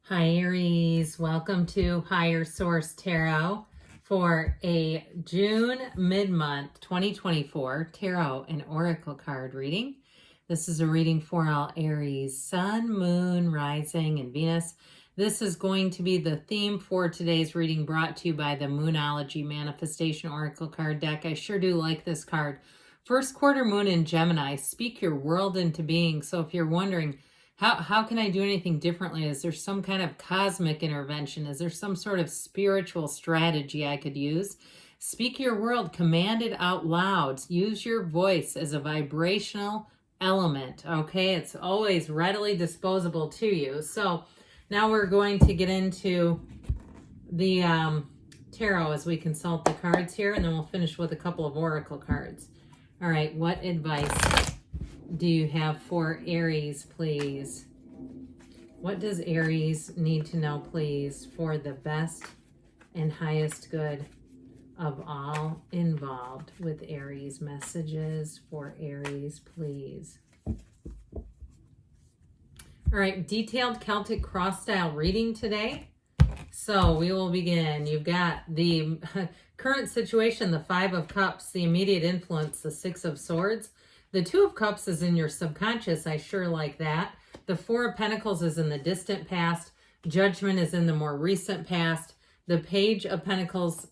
Hi Aries, welcome to Higher Source Tarot for a June mid-month 2024 Tarot and Oracle card reading. This is a reading for all Aries, Sun, Moon, Rising, and Venus. This is going to be the theme for today's reading, brought to you by the Moonology Manifestation Oracle card deck. I sure do like this card. First quarter moon in Gemini, speak your world into being. So if you're wondering, how can I do anything differently? Is there some kind of cosmic intervention? Is there some sort of spiritual strategy I could use? Speak your world, command it out loud. Use your voice as a vibrational element, okay? It's always readily disposable to you. So now we're going to get into the tarot as we consult the cards here, and then we'll finish with a couple of oracle cards. All right, what advice do you have for Aries, please? What does Aries need to know, please, for the best and highest good of all involved with Aries? Messages for Aries, please. All right, detailed Celtic cross-style reading today. So we will begin. You've got the current situation, the Five of Cups, the immediate influence, the Six of Swords. The Two of Cups is in your subconscious. I sure like that. The Four of Pentacles is in the distant past. Judgment is in the more recent past. The Page of Pentacles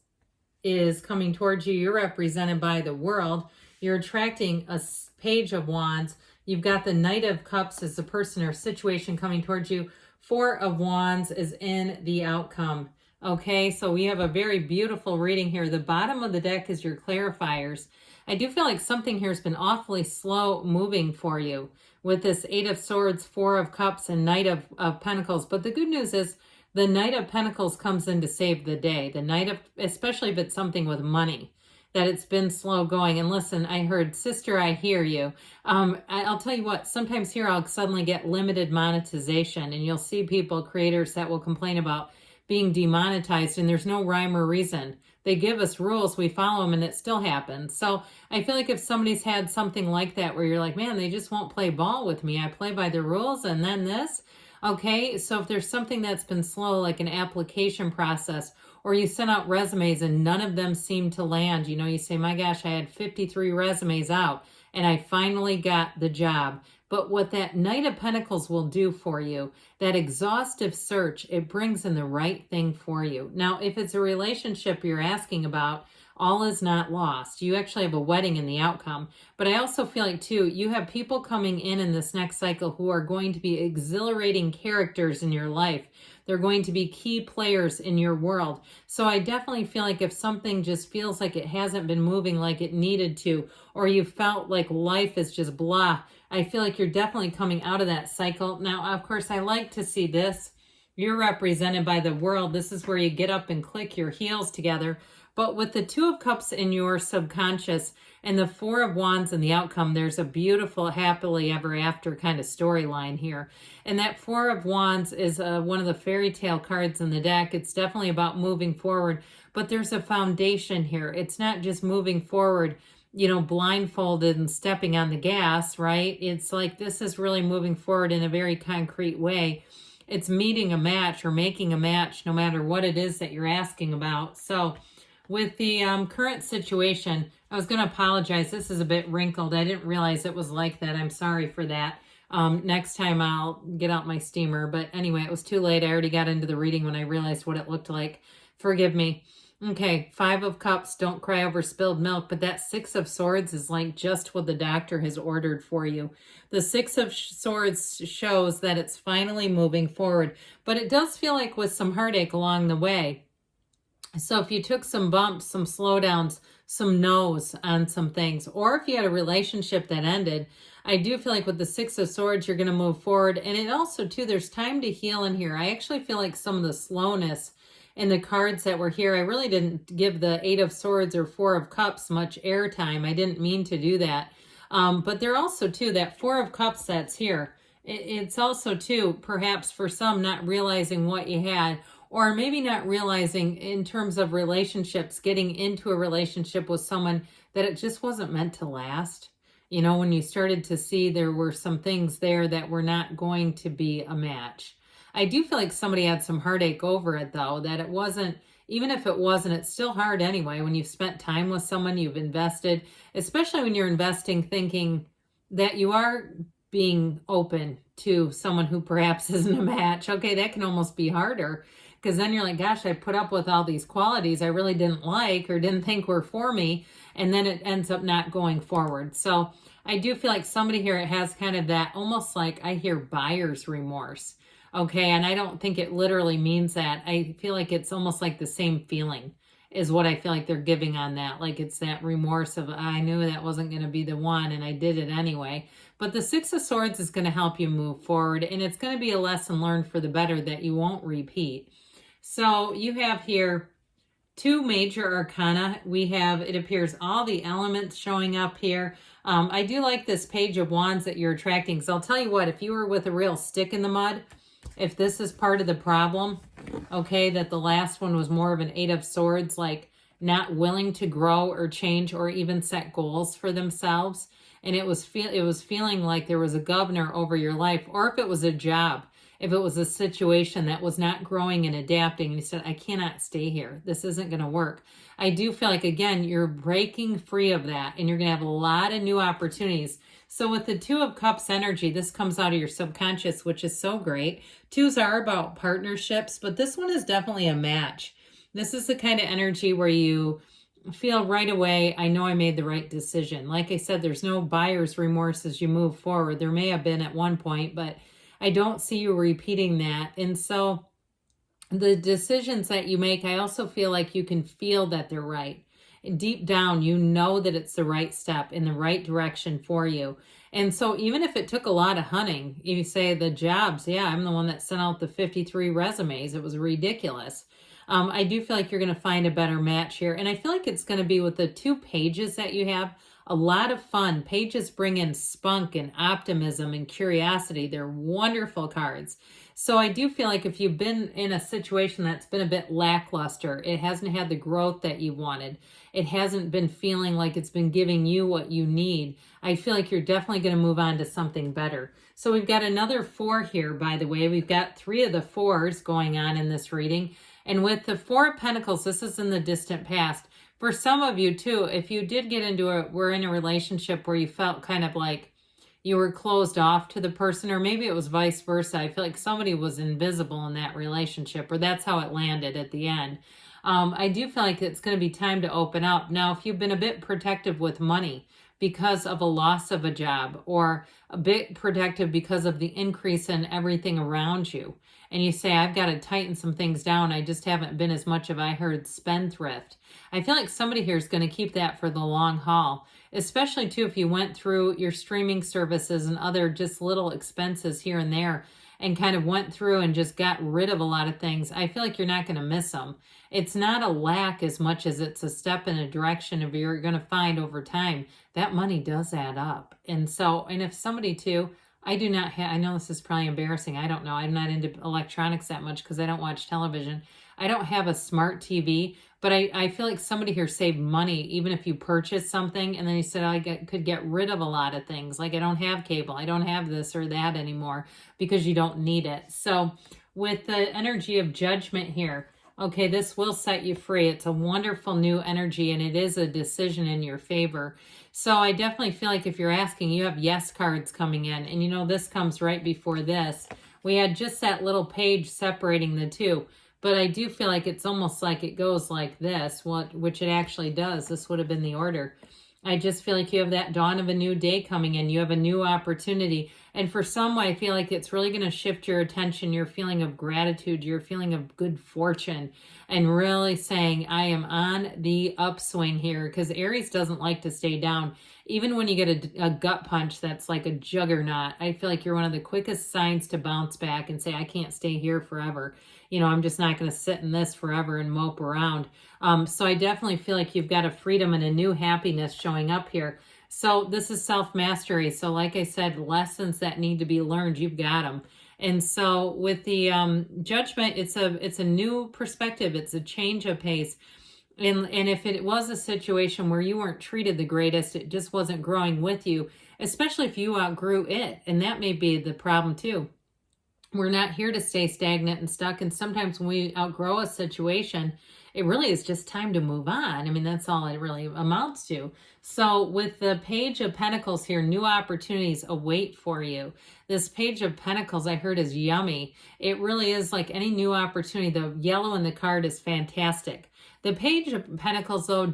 is coming towards you. You're represented by the World. You're attracting a Page of Wands. You've got the Knight of Cups as the person or situation coming towards you. Four of Wands is in the outcome. Okay, so we have a very beautiful reading here. The bottom of the deck is your clarifiers. I do feel like something here has been awfully slow moving for you with this Eight of Swords, Four of Cups, and Knight of Pentacles. But the good news is the Knight of Pentacles comes in to save the day. The Knight of, especially if it's something with money, that it's been slow going. And listen, I heard, sister, I hear you. I'll tell you what, sometimes here I'll suddenly get limited monetization, and you'll see people, creators, that will complain about being demonetized, and there's no rhyme or reason. They give us rules, we follow them, and it still happens. So I feel like if somebody's had something like that where you're like, man, they just won't play ball with me. I play by the rules, and then this. Okay, so if there's something that's been slow, like an application process, or you sent out resumes and none of them seem to land, you know, you say, my gosh, I had 53 resumes out and I finally got the job. But what that Knight of Pentacles will do for you, that exhaustive search, it brings in the right thing for you. Now, if it's a relationship you're asking about, all is not lost. You actually have a wedding in the outcome. But I also feel like, too, you have people coming in this next cycle who are going to be exhilarating characters in your life. They're going to be key players in your world. So I definitely feel like if something just feels like it hasn't been moving like it needed to, or you felt like life is just blah, I feel like you're definitely coming out of that cycle. Now, of course, I like to see this. You're represented by the World. This is where you get up and click your heels together. But with the Two of Cups in your subconscious and the Four of Wands in the outcome, there's a beautiful happily ever after kind of storyline here. And that Four of Wands is one of the fairy tale cards in the deck. It's definitely about moving forward, but there's a foundation here. It's not just moving forward, you know, blindfolded and stepping on the gas, right? It's like this is really moving forward in a very concrete way. It's meeting a match or making a match no matter what it is that you're asking about. So with the current situation, I was going to apologize. This is a bit wrinkled. I didn't realize it was like that. I'm sorry for that. Next time I'll get out my steamer. But anyway, it was too late. I already got into the reading when I realized what it looked like. Forgive me. Okay, Five of Cups, don't cry over spilled milk, but that Six of Swords is like just what the doctor has ordered for you. The Six of Swords shows that it's finally moving forward, but it does feel like with some heartache along the way. So if you took some bumps, some slowdowns, some no's on some things, or if you had a relationship that ended, I do feel like with the Six of Swords, you're going to move forward. And it also, too, there's time to heal in here. I actually feel like some of the slowness in the cards that were here, I really didn't give the Eight of Swords or Four of Cups much airtime. I didn't mean to do that. But they're also, too, that Four of Cups that's here. It's also, too, perhaps for some not realizing what you had, or maybe not realizing in terms of relationships, getting into a relationship with someone that it just wasn't meant to last. You know, when you started to see there were some things there that were not going to be a match. I do feel like somebody had some heartache over it, though, that it wasn't, even if it wasn't, it's still hard anyway. When you've spent time with someone, you've invested, especially when you're investing thinking that you are being open to someone who perhaps isn't a match. Okay, that can almost be harder because then you're like, gosh, I put up with all these qualities I really didn't like or didn't think were for me, and then it ends up not going forward. So I do feel like somebody here has kind of that, almost like I hear buyer's remorse. Okay, and I don't think it literally means that. I feel like it's almost like the same feeling is what I feel like they're giving on that. Like it's that remorse of, I knew that wasn't going to be the one and I did it anyway. But the Six of Swords is going to help you move forward, and it's going to be a lesson learned for the better that you won't repeat. So you have here two major arcana. We have, it appears, all the elements showing up here. I do like this Page of Wands that you're attracting. So I'll tell you what, if you were with a real stick in the mud, if this is part of the problem, okay, that the last one was more of an Eight of Swords, like not willing to grow or change or even set goals for themselves, and it was feeling like there was a governor over your life, or if it was a job, if it was a situation that was not growing and adapting, and you said, I cannot stay here, this isn't going to work. I do feel like, again, you're breaking free of that, and you're going to have a lot of new opportunities. So with the Two of Cups energy, this comes out of your subconscious, which is so great. Twos are about partnerships, but this one is definitely a match. This is the kind of energy where you feel right away, I know I made the right decision. Like I said, there's no buyer's remorse as you move forward. There may have been at one point, but I don't see you repeating that. And so the decisions that you make, I also feel like you can feel that they're right. And deep down, you know that it's the right step in the right direction for you. And so even if it took a lot of hunting, you say the jobs, yeah, I'm the one that sent out the 53 resumes. It was ridiculous. I do feel like you're going to find a better match here. And I feel like it's going to be with the two pages that you have, a lot of fun. Pages bring in spunk and optimism and curiosity. They're wonderful cards. So I do feel like if you've been in a situation that's been a bit lackluster, it hasn't had the growth that you wanted, it hasn't been feeling like it's been giving you what you need, I feel like you're definitely going to move on to something better. So we've got another 4 here, by the way. We've got 3 of the 4s going on in this reading. And with the 4 of Pentacles, this is in the distant past. For some of you too, if you did get into we're in a relationship where you felt kind of like you were closed off to the person, or maybe it was vice versa. I feel like somebody was invisible in that relationship, or that's how it landed at the end. I do feel like it's going to be time to open up. Now, if you've been a bit protective with money because of a loss of a job, or a bit protective because of the increase in everything around you, and you say, I've got to tighten some things down, I just haven't been as much of, I heard, spendthrift. I feel like somebody here is going to keep that for the long haul, especially too if you went through your streaming services and other just little expenses here and there and kind of went through and just got rid of a lot of things. I feel like you're not going to miss them. It's not a lack as much as it's a step in a direction of you're going to find over time that money does add up. And so, and if somebody too, I do not have, I know this is probably embarrassing, I don't know, I'm not into electronics that much because I don't watch television. I don't have a smart TV, but I feel like somebody here saved money, even if you purchase something and then you said, could get rid of a lot of things. Like I don't have cable, I don't have this or that anymore because you don't need it. So with the energy of Judgment here, okay, this will set you free. It's a wonderful new energy, and it is a decision in your favor. So I definitely feel like if you're asking, you have yes cards coming in. And you know, this comes right before this. We had just that little page separating the two. But I do feel like it's almost like it goes like this, which it actually does. This would have been the order. I just feel like you have that dawn of a new day coming in. You have a new opportunity. And for some, I feel like it's really going to shift your attention, your feeling of gratitude, your feeling of good fortune, and really saying, I am on the upswing here, because Aries doesn't like to stay down. Even when you get a gut punch that's like a juggernaut, I feel like you're one of the quickest signs to bounce back and say, I can't stay here forever. You know, I'm just not going to sit in this forever and mope around. So I definitely feel like you've got a freedom and a new happiness showing up here. So this is self-mastery. So like I said, lessons that need to be learned, you've got them. And so with the Judgment, it's a new perspective. It's a change of pace. And if it was a situation where you weren't treated the greatest, it just wasn't growing with you, especially if you outgrew it. And that may be the problem too. We're not here to stay stagnant and stuck. And sometimes when we outgrow a situation, it really is just time to move on. I mean, that's all it really amounts to. So with the Page of Pentacles here, new opportunities await for you. This Page of Pentacles I heard is yummy. It really is like any new opportunity. The yellow in the card is fantastic. The Page of Pentacles, though,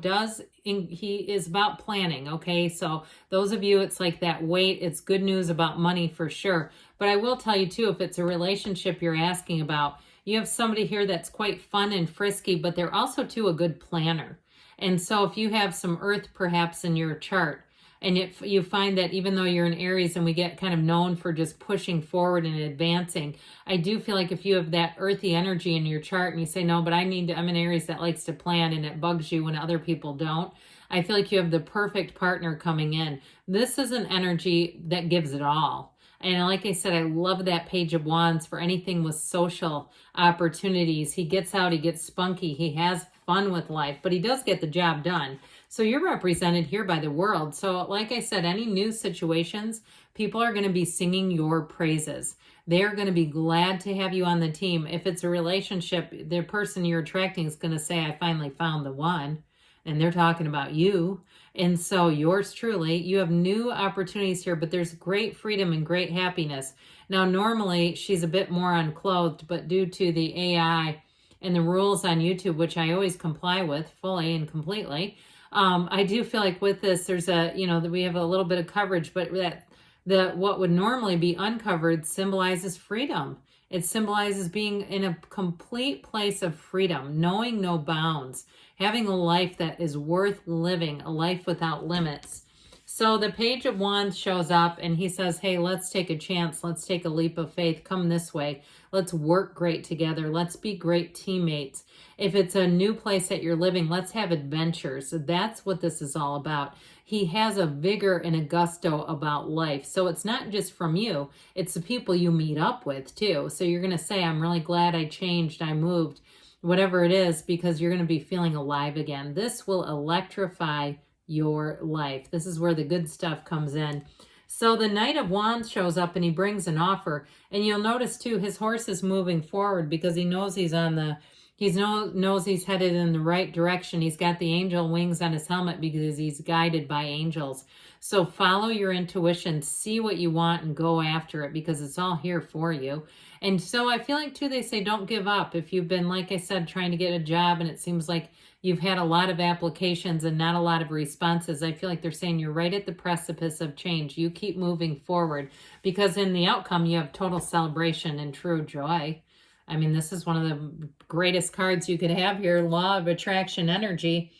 he is about planning, okay? So those of you, it's like that wait. It's good news about money for sure. But I will tell you, too, if it's a relationship you're asking about, you have somebody here that's quite fun and frisky, but they're also, too, a good planner. And so if you have some earth, perhaps, in your chart, and if you find that even though you're an Aries and we get kind of known for just pushing forward and advancing, I do feel like if you have that earthy energy in your chart and you say, no, but I'm an Aries that likes to plan, and it bugs you when other people don't, I feel like you have the perfect partner coming in. This is an energy that gives it all. And like I said, I love that Page of Wands for anything with social opportunities. He gets out, he gets spunky, he has fun with life, but he does get the job done. So you're represented here by the world. So like I said, any new situations, people are going to be singing your praises. They're going to be glad to have you on the team. If it's a relationship, the person you're attracting is going to say, I finally found the one. And they're talking about you. And so yours truly, you have new opportunities here, but there's great freedom and great happiness. Now, normally she's a bit more unclothed, but due to the AI and the rules on YouTube, which I always comply with fully and completely, I do feel like with this, there's we have a little bit of coverage, but what would normally be uncovered symbolizes freedom. It symbolizes being in a complete place of freedom, knowing no bounds, having a life that is worth living, a life without limits. So the Page of Wands shows up and he says, hey, let's take a chance. Let's take a leap of faith. Come this way. Let's work great together. Let's be great teammates. If it's a new place that you're living, let's have adventures. That's what this is all about. He has a vigor and a gusto about life. So it's not just from you. It's the people you meet up with too. So you're going to say, I'm really glad I changed. I moved, whatever it is, because you're going to be feeling alive again. This will electrify your life. This is where the good stuff comes in. So the Knight of Wands shows up and he brings an offer. And you'll notice too, his horse is moving forward because he knows he's knows he's headed in the right direction. He's got the angel wings on his helmet because he's guided by angels. So follow your intuition, see what you want and go after it because it's all here for you. And so I feel like too, they say don't give up. If you've been, like I said, trying to get a job and it seems like you've had a lot of applications and not a lot of responses, I feel like they're saying you're right at the precipice of change. You keep moving forward because in the outcome, you have total celebration and true joy. I mean, this is one of the greatest cards you could have here, Law of Attraction energy.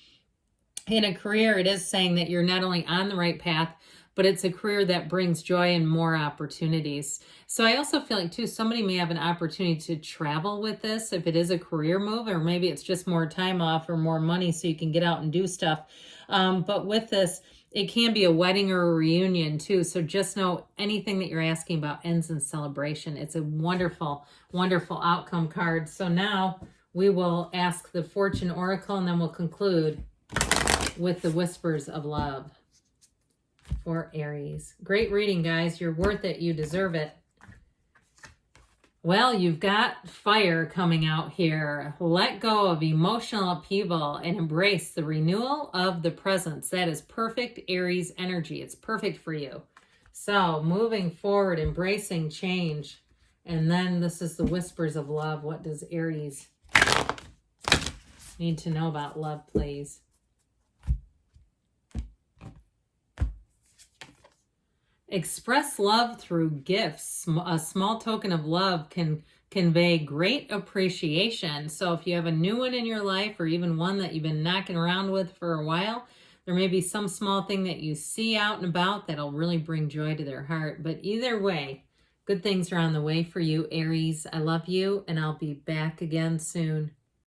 In a career, it is saying that you're not only on the right path, but it's a career that brings joy and more opportunities. So I also feel like, too, somebody may have an opportunity to travel with this if it is a career move, or maybe it's just more time off or more money so you can get out and do stuff. But with this, it can be a wedding or a reunion, too. So just know anything that you're asking about ends in celebration. It's a wonderful, wonderful outcome card. So now we will ask the Fortune Oracle, and then we'll conclude with the Whispers of Love for Aries. Great reading, guys. You're worth it. You deserve it. Well, you've got fire coming out here. Let go of emotional upheaval and embrace the renewal of the presence. That is perfect Aries energy. It's perfect for you. So moving forward, embracing change. And then this is the Whispers of Love. What does Aries need to know about love, please? Express love through gifts. A small token of love can convey great appreciation. So if you have a new one in your life or even one that you've been knocking around with for a while, there may be some small thing that you see out and about that'll really bring joy to their heart. But either way, good things are on the way for you, Aries. I love you, and I'll be back again soon.